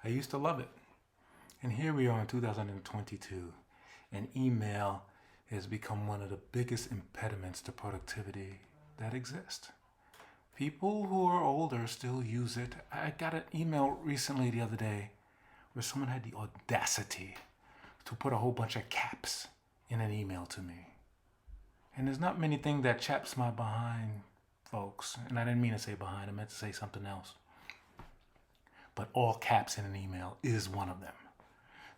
I used to love it. And here we are in 2022, and email has become one of the biggest impediments to productivity that exist. People who are older still use it. I got an email recently the other day where someone had the audacity to put a whole bunch of caps in an email to me. And there's not many things that chaps my behind, folks. And I didn't mean to say behind, I meant to say something else. But all caps in an email is one of them.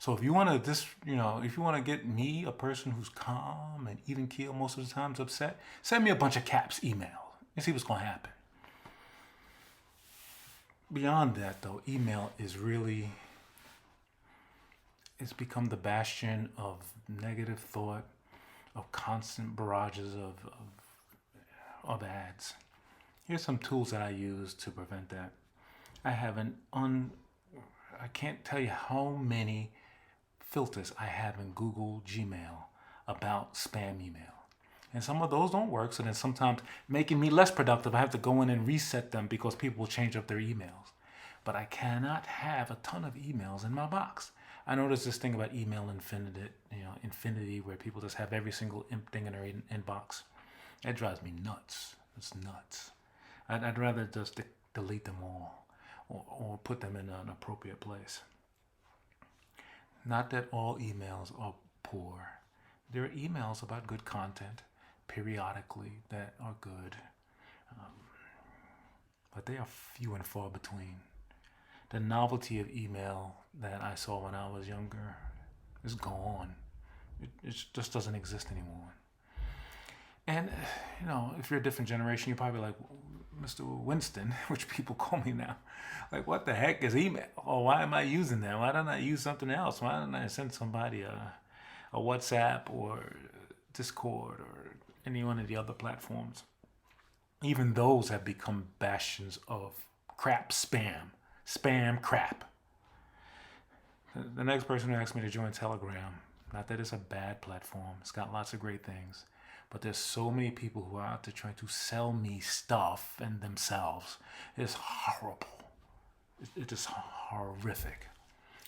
So if you want to if you want to get me, a person who's calm and even keel most of the times upset, send me a bunch of caps email and see what's going to happen. Beyond that, though, email it's become the bastion of negative thought, of constant barrages of ads. Here's some tools that I use to prevent that. I have I can't tell you how many filters I have in Google Gmail about spam email. And some of those don't work, so then sometimes making me less productive, I have to go in and reset them because people will change up their emails. But I cannot have a ton of emails in my box. I know there's this thing about email infinity, where people just have every single thing in their inbox. That drives me nuts. It's nuts. I'd rather just delete them all or put them in an appropriate place. Not that all emails are poor. There are emails about good content periodically that are good, but they are few and far between. The novelty of email that I saw when I was younger is gone. It just doesn't exist anymore. And, if you're a different generation, you're probably like, Mr. Winston, which people call me now, like, what the heck is email? Or why am I using that? Why don't I use something else? Why don't I send somebody a WhatsApp or Discord or any one of the other platforms? Even those have become bastions of crap spam crap. The next person who asked me to join Telegram, not that it's a bad platform, it's got lots of great things, but there's so many people who are out there trying to sell me stuff and themselves. It's horrible. It's just horrific.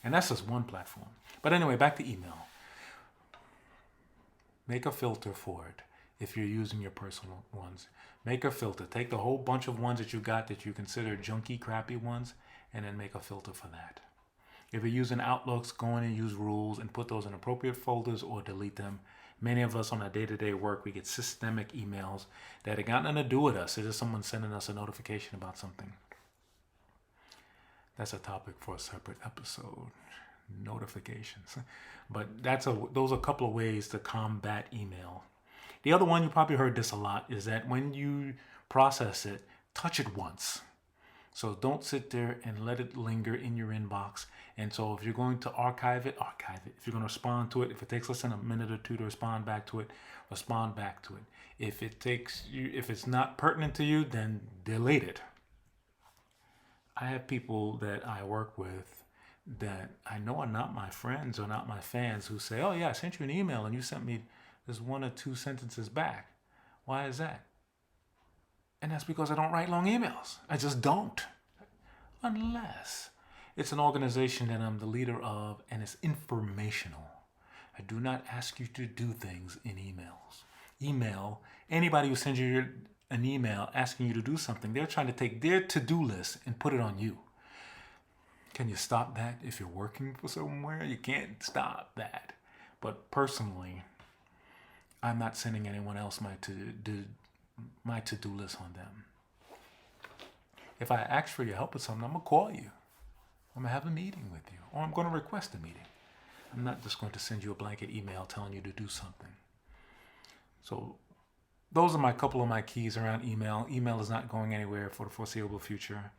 And that's just one platform. But anyway, back to email. Make a filter for it if you're using your personal ones. Make a filter. Take the whole bunch of ones that you got that you consider junky, crappy ones, and then make a filter for that. If you're using Outlooks, go in and use rules and put those in appropriate folders or delete them. Many of us on our day-to-day work, we get systemic emails that have got nothing to do with us. It's just someone sending us a notification about something. That's a topic for a separate episode. Notifications. But those are a couple of ways to combat email. The other one, you probably heard this a lot, is that when you process it, touch it once. So don't sit there and let it linger in your inbox. And so if you're going to archive it. If you're going to respond to it, if it takes less than a minute or two to respond back to it, respond back to it. If it's not pertinent to you, then delete it. I have people that I work with that I know are not my friends or not my fans who say, oh yeah, I sent you an email and you sent me this 1 or 2 sentences back. Why is that? And that's because I don't write long emails. I just don't. Unless it's an organization that I'm the leader of and it's informational. I do not ask you to do things in emails. Anybody who sends you an email asking you to do something, they're trying to take their to-do list and put it on you. Can you stop that if you're working for somewhere? You can't stop that. But personally, I'm not sending anyone else my to-do list on them. If I ask for your help with something, I'm going to call you. I'm going to have a meeting with you. Or I'm going to request a meeting. I'm not just going to send you a blanket email telling you to do something. So those are couple of my keys around email. Email is not going anywhere for the foreseeable future.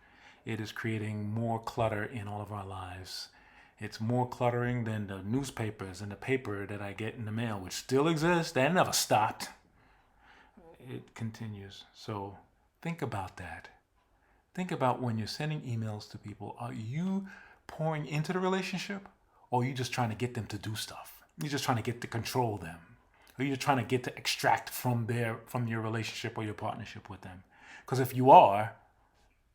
It is creating more clutter in all of our lives. It's more cluttering than the newspapers and the paper that I get in the mail, which still exists. That never stopped. It continues. So think about that. Think about when you're sending emails to people, are you pouring into the relationship or are you just trying to get them to do stuff? You're just trying to get to control them. Or you're trying to get to extract from your relationship or your partnership with them. Because if you are,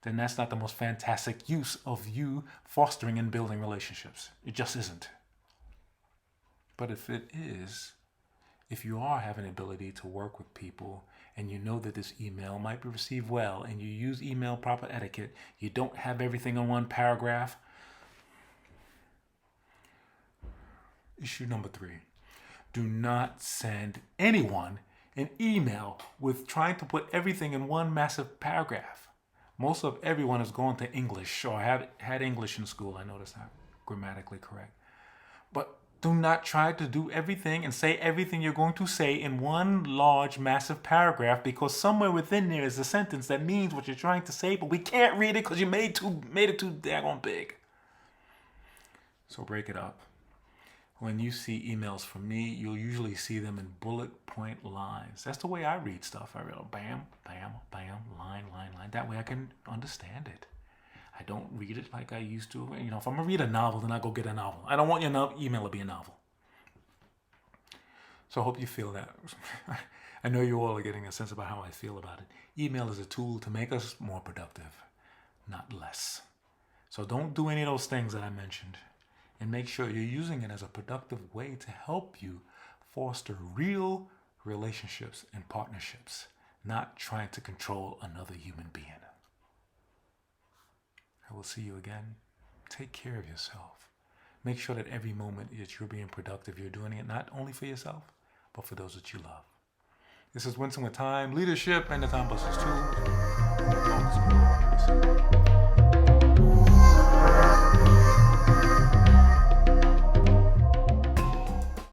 then that's not the most fantastic use of you fostering and building relationships. It just isn't. But if it is, if you are having the ability to work with people and you know that this email might be received well and you use email proper etiquette, you don't have everything in one paragraph. Issue number 3, do not send anyone an email with trying to put everything in one massive paragraph. Most of everyone has gone to English or had English in school. I know that's not grammatically correct. But do not try to do everything and say everything you're going to say in one large, massive paragraph, because somewhere within there is a sentence that means what you're trying to say, but we can't read it because you made it too daggone big. So break it up. When you see emails from me, you'll usually see them in bullet point lines. That's the way I read stuff. I read bam, bam, bam, line, line, line. That way I can understand it. I don't read it like I used to. You know, if I'm going to read a novel, then I go get a novel. I don't want your email to be a novel. So I hope you feel that. I know you all are getting a sense about how I feel about it. Email is a tool to make us more productive, not less. So don't do any of those things that I mentioned. And make sure you're using it as a productive way to help you foster real relationships and partnerships, not trying to control another human being. I will see you again. Take care of yourself. Make sure that every moment that you're being productive, you're doing it not only for yourself, but for those that you love. This is Winston with Time Leadership and the Time Busters too.